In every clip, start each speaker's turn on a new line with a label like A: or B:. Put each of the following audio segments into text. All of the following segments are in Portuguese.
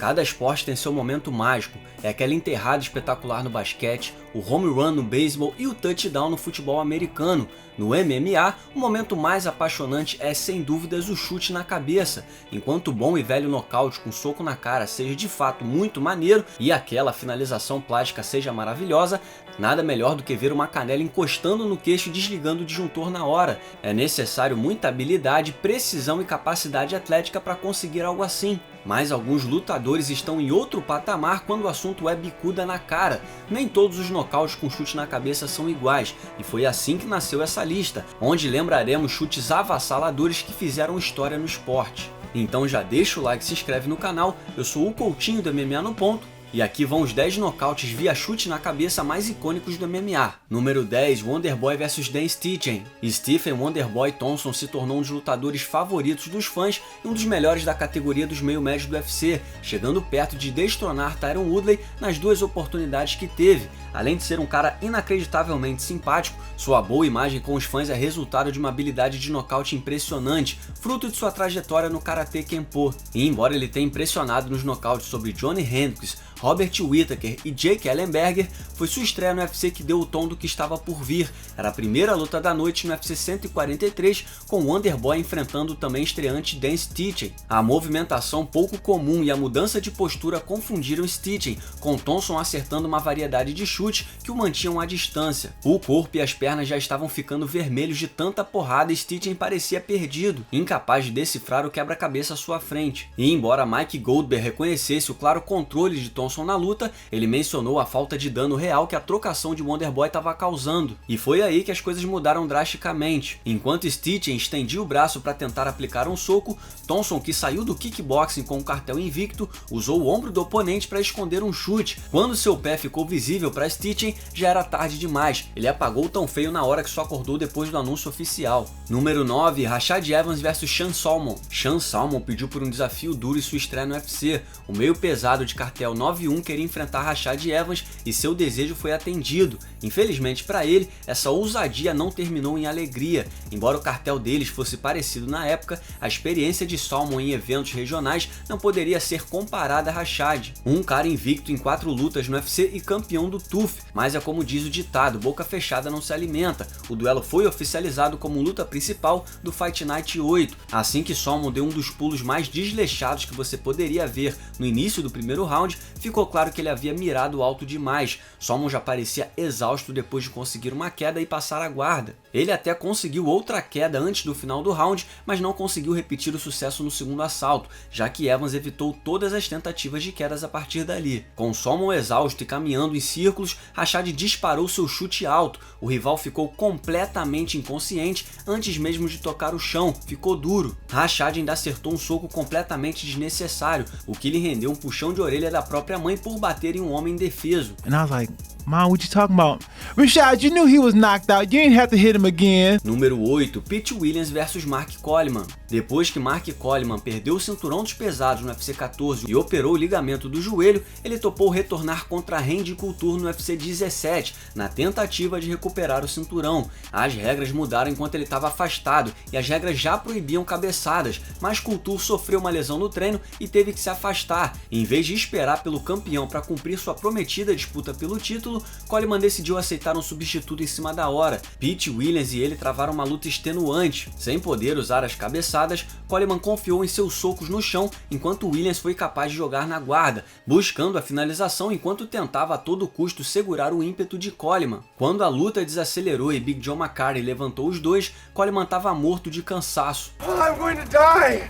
A: Cada esporte tem seu momento mágico, é aquela enterrada espetacular no basquete, o home run no beisebol e o touchdown no futebol americano. No MMA, o momento mais apaixonante é sem dúvidas o chute na cabeça. Enquanto o bom e velho nocaute com soco na cara seja de fato muito maneiro e aquela finalização plástica seja maravilhosa, nada melhor do que ver uma canela encostando no queixo e desligando o disjuntor na hora. É necessário muita habilidade, precisão e capacidade atlética para conseguir algo assim. Mas alguns lutadores estão em outro patamar quando o assunto é bicuda na cara. Nem todos os nocautes com chute na cabeça são iguais, e foi assim que nasceu essa lista, onde lembraremos chutes avassaladores que fizeram história no esporte. Então já deixa o like e se inscreve no canal, eu sou o Coutinho do MMA no Ponto, e aqui vão os 10 nocautes via chute na cabeça mais icônicos do MMA. Número 10, Wonderboy vs Dan Stitchen. Stephen Wonderboy Thompson se tornou um dos lutadores favoritos dos fãs e um dos melhores da categoria dos meio-médios do UFC, chegando perto de destronar Tyron Woodley nas duas oportunidades que teve. Além de ser um cara inacreditavelmente simpático, sua boa imagem com os fãs é resultado de uma habilidade de nocaute impressionante, fruto de sua trajetória no Karate Kenpo. E embora ele tenha impressionado nos nocautes sobre Johnny Hendricks, Robert Whittaker e Jake Ellenberger, foi sua estreia no UFC que deu o tom do que estava por vir. Era a primeira luta da noite no UFC 143, com o Wonderboy enfrentando o também estreante Dan Stitchen. A movimentação pouco comum e a mudança de postura confundiram Stitchen, com Thompson acertando uma variedade de chutes que o mantinham à distância. O corpo e as pernas já estavam ficando vermelhos de tanta porrada e Stitchen parecia perdido, incapaz de decifrar o quebra-cabeça à sua frente. E embora Mike Goldberg reconhecesse o claro controle de Thompson na luta, ele mencionou a falta de dano real que a trocação de Wonderboy estava causando. E foi aí que as coisas mudaram drasticamente. Enquanto Stitchen estendia o braço para tentar aplicar um soco, Thompson, que saiu do kickboxing com um cartel invicto, usou o ombro do oponente para esconder um chute. Quando seu pé ficou visível para Stitchen, já era tarde demais. Ele apagou tão feio na hora que só acordou depois do anúncio oficial. Número 9, Rashad Evans vs Sean Salmon. Sean Salmon pediu por um desafio duro em sua estreia no UFC. O meio pesado de cartel 9-1 queria enfrentar Rashad Evans e seu desejo foi atendido. Infelizmente para ele, essa ousadia não terminou em alegria. Embora o cartel deles fosse parecido na época, a experiência de Salmon em eventos regionais não poderia ser comparada a Rashad. Um cara invicto em 4 lutas no UFC e campeão do TUF, mas é como diz o ditado, boca fechada não se alimenta. O duelo foi oficializado como luta principal do Fight Night 8, assim que Salmon deu um dos pulos mais desleixados que você poderia ver no início do primeiro round, ficou claro que ele havia mirado alto demais. Salmon já parecia exausto depois de conseguir uma queda e passar a guarda. Ele até conseguiu outra queda antes do final do round, mas não conseguiu repetir o sucesso no segundo assalto, já que Evans evitou todas as tentativas de quedas a partir dali. Com Salmon exausto e caminhando em círculos, Rashad disparou seu chute alto. O rival ficou completamente inconsciente antes mesmo de tocar o chão, ficou duro. Rashad ainda acertou um soco completamente desnecessário, o que lhe rendeu um puxão de orelha da própria mãe por bater em um homem indefeso.
B: And I was like, Mom, what you talking about? Rashad, you knew he was knocked out. You ain't have to hit him again.
A: Número 8, Pete Williams vs Mark Coleman. Depois que Mark Coleman perdeu o cinturão dos pesados no UFC 14 e operou o ligamento do joelho, ele topou retornar contra Randy Couture no UFC 17, na tentativa de recuperar o cinturão. As regras mudaram enquanto ele estava afastado e as regras já proibiam cabeçadas, mas Couture sofreu uma lesão no treino e teve que se afastar. Em vez de esperar pelo campeão para cumprir sua prometida disputa pelo título, Coleman decidiu aceitar um substituto em cima da hora. Pete Williams e ele travaram uma luta extenuante. Sem poder usar as cabeçadas, Coleman confiou em seus socos no chão, enquanto Williams foi capaz de jogar na guarda, buscando a finalização enquanto tentava a todo custo segurar o ímpeto de Coleman. Quando a luta desacelerou e Big John McCarthy levantou os dois, Coleman estava morto de cansaço.
C: I'm going to die.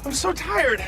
C: I'm so tired.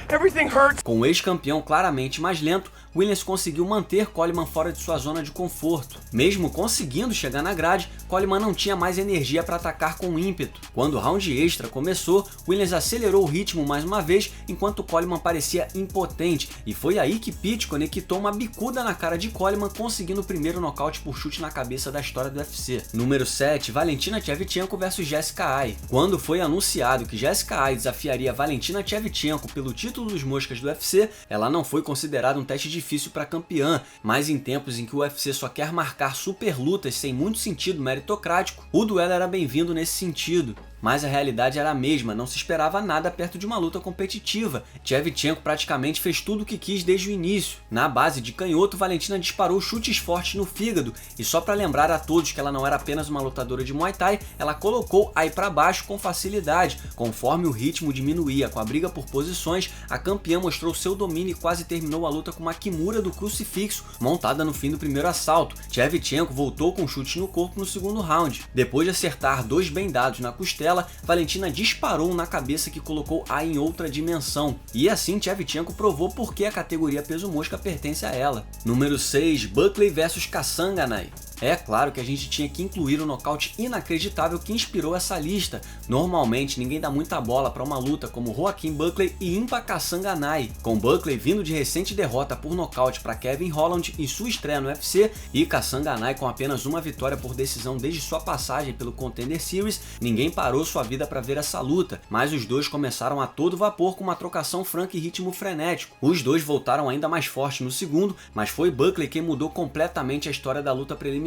C: Everything hurts.
A: Com o ex-campeão claramente mais lento, Williams conseguiu manter Coleman fora de sua zona de conforto. Mesmo conseguindo chegar na grade, Coleman não tinha mais energia para atacar com ímpeto. Quando o round extra começou, Williams acelerou o ritmo mais uma vez, enquanto Coleman parecia impotente, e foi aí que Pete conectou uma bicuda na cara de Coleman, conseguindo o primeiro nocaute por chute na cabeça da história do UFC. Número 7, Valentina Shevchenko vs Jessica Eye. Quando foi anunciado que Jessica Eye desafiaria Valentina Shevchenko pelo título dos moscas do UFC, ela não foi considerada um teste difícil para campeã, mas em tempos em que o UFC só quer marcar super lutas sem muito sentido meritocrático, o duelo era bem-vindo nesse sentido. mas a realidade era a mesma, não se esperava nada perto de uma luta competitiva. Shevchenko praticamente fez tudo o que quis desde o início. Na base de canhoto, Valentina disparou chutes fortes no fígado, e só para lembrar a todos que ela não era apenas uma lutadora de Muay Thai, ela colocou aí para baixo com facilidade. Conforme o ritmo diminuía com a briga por posições, a campeã mostrou seu domínio e quase terminou a luta com uma Kimura do crucifixo, montada no fim do primeiro assalto. Shevchenko voltou com chute no corpo no segundo round. Depois de acertar 2 bem dados na costela, Valentina disparou na cabeça que colocou a em outra dimensão. E assim Shevchenko provou por que a categoria peso mosca pertence a ela. Número 6, Buckley vs Kasanganay. É claro que a gente tinha que incluir o nocaute inacreditável que inspirou essa lista. Normalmente ninguém dá muita bola para uma luta como Joaquim Buckley e Impa Kasanganay, com Buckley vindo de recente derrota por nocaute para Kevin Holland em sua estreia no UFC e Kasanganay com apenas uma vitória por decisão desde sua passagem pelo Contender Series. Ninguém parou sua vida para ver essa luta, mas os dois começaram a todo vapor com uma trocação franca e ritmo frenético. Os dois voltaram ainda mais forte no segundo, mas foi Buckley quem mudou completamente a história da luta preliminar.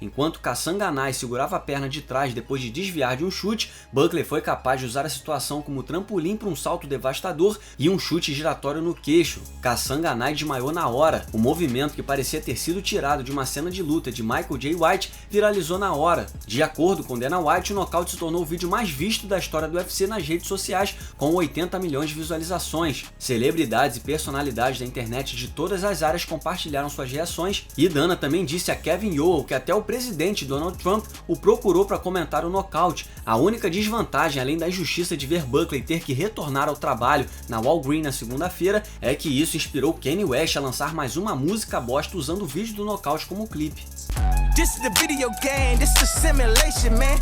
A: Enquanto Kasanganay segurava a perna de trás depois de desviar de um chute, Buckley foi capaz de usar a situação como trampolim para um salto devastador e um chute giratório no queixo. Kasanganay desmaiou na hora. O movimento, que parecia ter sido tirado de uma cena de luta de Michael J. White, viralizou na hora. De acordo com Dana White, o nocaute se tornou o vídeo mais visto da história do UFC nas redes sociais, com 80 milhões de visualizações. Celebridades e personalidades da internet de todas as áreas compartilharam suas reações, e Dana também disse a Kevin Yoel que até o presidente Donald Trump o procurou para comentar o nocaute. A única desvantagem, além da injustiça de ver Buckley ter que retornar ao trabalho na Walgreens na segunda-feira, é que isso inspirou Kanye West a lançar mais uma música bosta usando o vídeo do nocaute como clipe.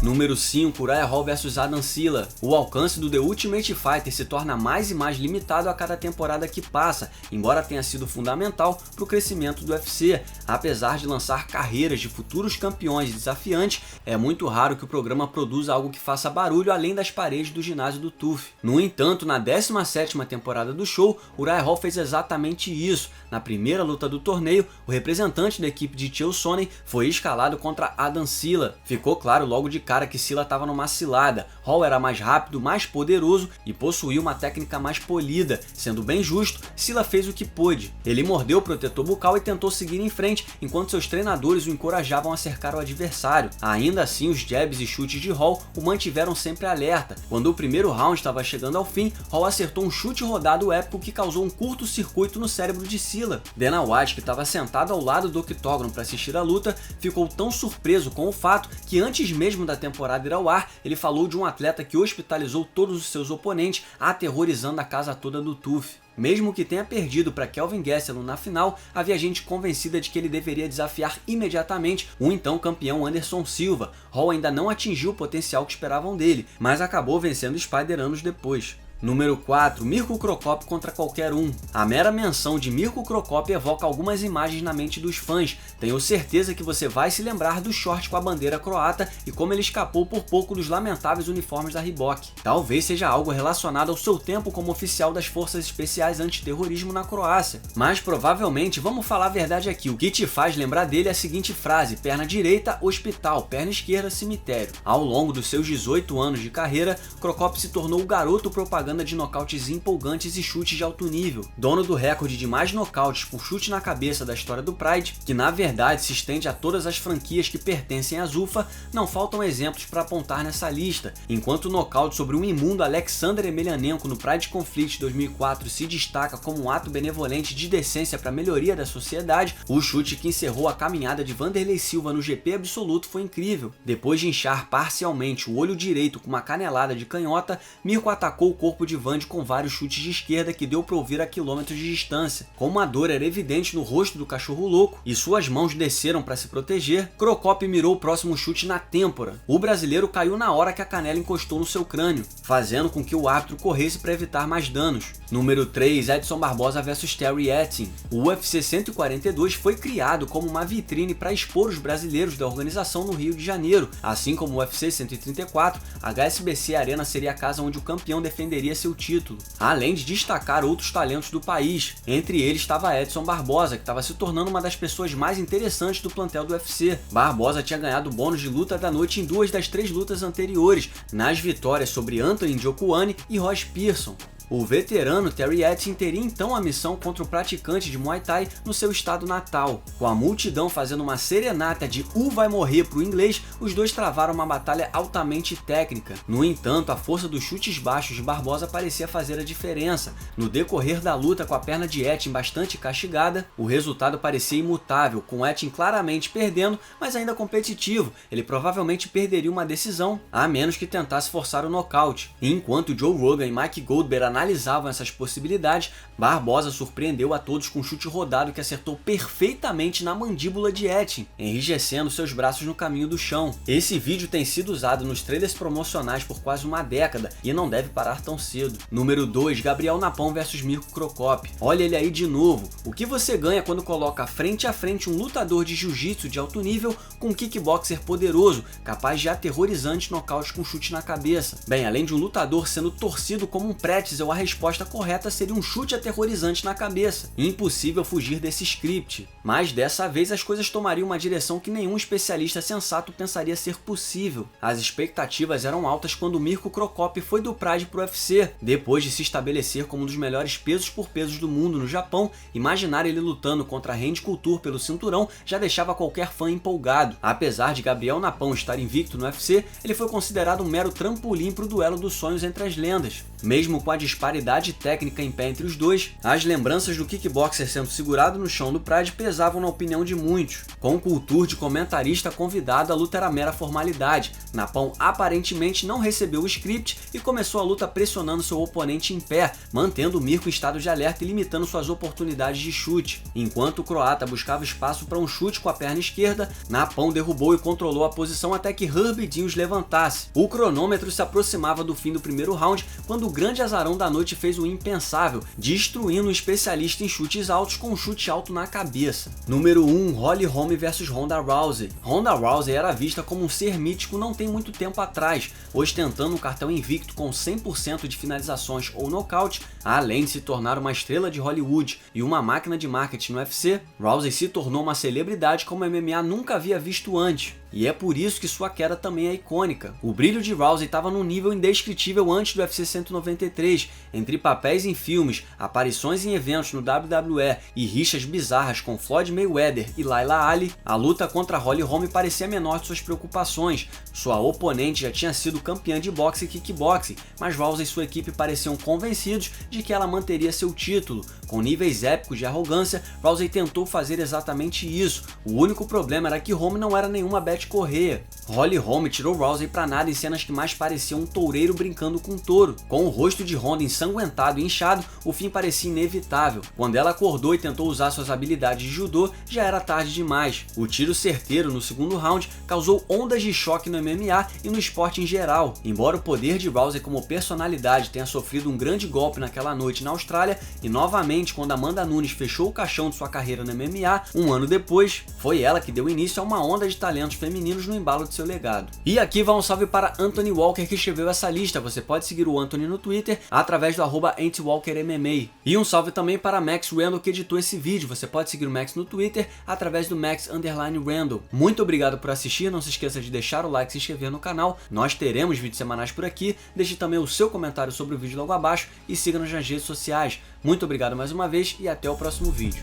A: Número 5, Uriah Hall vs Adam Silla. O alcance do The Ultimate Fighter se torna mais e mais limitado a cada temporada que passa, embora tenha sido fundamental para o crescimento do UFC. Apesar de lançar carreiras de futuros campeões desafiantes, é muito raro que o programa produza algo que faça barulho além das paredes do ginásio do TUF. No entanto, na 17ª temporada do show, Uriah Hall fez exatamente isso. Na primeira luta do torneio, o representante da equipe de Chael Sonnen foi escalado contra Adam Silla. Ficou claro logo de cara que Silla estava numa cilada. Hall era mais rápido, mais poderoso e possuía uma técnica mais polida. Sendo bem justo, Silla fez o que pôde. Ele mordeu o protetor bucal e tentou seguir em frente, enquanto seus treinadores o encorajavam a cercar o adversário. Ainda assim, os jabs e chutes de Hall o mantiveram sempre alerta. Quando o primeiro round estava chegando ao fim, Hall acertou um chute rodado épico que causou um curto-circuito no cérebro de Silla. Dana White, que estava sentado ao lado do octógono para assistir a luta, ficou tão surpreso com o fato que antes mesmo da temporada ir ao ar, ele falou de um atleta que hospitalizou todos os seus oponentes, aterrorizando a casa toda do TUF. Mesmo que tenha perdido para Kelvin Gastelum na final, havia gente convencida de que ele deveria desafiar imediatamente o então campeão Anderson Silva. Hall ainda não atingiu o potencial que esperavam dele, mas acabou vencendo Spider anos depois. Número 4, Mirko Cro Cop contra qualquer um. A mera menção de Mirko Cro Cop evoca algumas imagens na mente dos fãs. Tenho certeza que você vai se lembrar do short com a bandeira croata e como ele escapou por pouco dos lamentáveis uniformes da Reebok. Talvez seja algo relacionado ao seu tempo como oficial das Forças Especiais Antiterrorismo na Croácia. Mas provavelmente, vamos falar a verdade aqui, o que te faz lembrar dele é a seguinte frase: perna direita, hospital, perna esquerda, cemitério. Ao longo dos seus 18 anos de carreira, Cro Cop se tornou o garoto propaganda de nocautes empolgantes e chutes de alto nível. Dono do recorde de mais nocautes por chute na cabeça da história do Pride, que na verdade se estende a todas as franquias que pertencem à Zuffa, não faltam exemplos para apontar nessa lista. Enquanto o nocaute sobre um imundo Alexander Emelianenko no Pride Conflict 2004 se destaca como um ato benevolente de decência para a melhoria da sociedade, o chute que encerrou a caminhada de Vanderlei Silva no GP absoluto foi incrível. Depois de inchar parcialmente o olho direito com uma canelada de canhota, Mirko atacou o corpo de Vandy com vários chutes de esquerda que deu para ouvir a quilômetros de distância. Como a dor era evidente no rosto do cachorro louco e suas mãos desceram para se proteger, Cro Cop mirou o próximo chute na têmpora. O brasileiro caiu na hora que a canela encostou no seu crânio, fazendo com que o árbitro corresse para evitar mais danos. Número 3, Edson Barbosa vs Terry Etim. O UFC 142 foi criado como uma vitrine para expor os brasileiros da organização no Rio de Janeiro. Assim como o UFC 134, a HSBC Arena seria a casa onde o campeão defenderia manteria seu título, além de destacar outros talentos do país. Entre eles estava Edson Barbosa, que estava se tornando uma das pessoas mais interessantes do plantel do UFC. Barbosa tinha ganhado o bônus de luta da noite em 2 das 3 lutas anteriores, nas vitórias sobre Anthony Njokuani e Ross Pearson. O veterano Terry Etim teria então a missão contra o praticante de Muay Thai no seu estado natal. Com a multidão fazendo uma serenata de vai morrer pro inglês, os dois travaram uma batalha altamente técnica. No entanto, a força dos chutes baixos de Barbosa parecia fazer a diferença. No decorrer da luta, com a perna de Etim bastante castigada, o resultado parecia imutável, com Etim claramente perdendo, mas ainda competitivo. Ele provavelmente perderia uma decisão, a menos que tentasse forçar o nocaute. Enquanto Joe Rogan e Mike Goldberg analisavam essas possibilidades, Barbosa surpreendeu a todos com um chute rodado que acertou perfeitamente na mandíbula de Etim, enrijecendo seus braços no caminho do chão. Esse vídeo tem sido usado nos trailers promocionais por quase uma década e não deve parar tão cedo. Número 2, Gabriel Napão vs Mirko Cro Cop. Olha ele aí de novo. O que você ganha quando coloca frente a frente um lutador de jiu-jitsu de alto nível com um kickboxer poderoso, capaz de aterrorizante nocaute com chute na cabeça? Bem, além de um lutador sendo torcido como um pretzel, a resposta correta seria um chute aterrorizante na cabeça. Impossível fugir desse script. Mas dessa vez as coisas tomariam uma direção que nenhum especialista sensato pensaria ser possível. As expectativas eram altas quando Mirko Cro Cop foi do Pride pro UFC. Depois de se estabelecer como um dos melhores pesos por pesos do mundo no Japão, imaginar ele lutando contra Randy Couture pelo cinturão já deixava qualquer fã empolgado. Apesar de Gabriel Napão estar invicto no UFC, ele foi considerado um mero trampolim pro duelo dos sonhos entre as lendas. Mesmo com a disparidade técnica em pé entre os dois, as lembranças do kickboxer sendo segurado no chão do Pride pesavam na opinião de muitos. Com Couture de comentarista convidado, a luta era mera formalidade. Napão aparentemente não recebeu o script e começou a luta pressionando seu oponente em pé, mantendo o Mirko em estado de alerta e limitando suas oportunidades de chute. Enquanto o croata buscava espaço para um chute com a perna esquerda, Napão derrubou e controlou a posição até que Herbie Dean os levantasse. O cronômetro se aproximava do fim do primeiro round quando o grande azarão da noite fez o impensável, destruindo um especialista em chutes altos com um chute alto na cabeça. Número 1, Holly Holm vs Ronda Rousey. Ronda Rousey era vista como um ser mítico não tem muito tempo atrás, ostentando um cartão invicto com 100% de finalizações ou nocaute, além de se tornar uma estrela de Hollywood e uma máquina de marketing no UFC. Rousey se tornou uma celebridade como o MMA nunca havia visto antes. E é por isso que sua queda também é icônica. O brilho de Rousey estava num nível indescritível antes do UFC 193, entre papéis em filmes, aparições em eventos no WWE e rixas bizarras com Floyd Mayweather e Laila Ali. A luta contra Holly Holm parecia menor de suas preocupações. Sua oponente já tinha sido campeã de boxe e kickboxing, mas Rousey e sua equipe pareciam convencidos de que ela manteria seu título. Com níveis épicos de arrogância, Rousey tentou fazer exatamente isso. O único problema era que Holm não era nenhuma Betty Correia. Holly Holm tirou Rousey pra nada em cenas que mais pareciam um toureiro brincando com um touro. Com o rosto de Ronda ensanguentado e inchado, o fim parecia inevitável. Quando ela acordou e tentou usar suas habilidades de judô, já era tarde demais. O tiro certeiro no segundo round causou ondas de choque no MMA e no esporte em geral. Embora o poder de Rousey como personalidade tenha sofrido um grande golpe naquela noite na Austrália, e novamente quando Amanda Nunes fechou o caixão de sua carreira no MMA, um ano depois, foi ela que deu início a uma onda de talentos femininos no embalo de seu legado. E aqui vai um salve para Anthony Walker, que escreveu essa lista. Você pode seguir o Anthony no Twitter através do @AntiWalkerMMA. E um salve também para Max Randall, que editou esse vídeo. Você pode seguir o Max no Twitter através do Max_Randall. Muito obrigado por assistir, não se esqueça de deixar o like e se inscrever no canal. Nós teremos vídeos semanais por aqui. Deixe também o seu comentário sobre o vídeo logo abaixo e siga-nos nas redes sociais. Muito obrigado mais uma vez e até o próximo vídeo.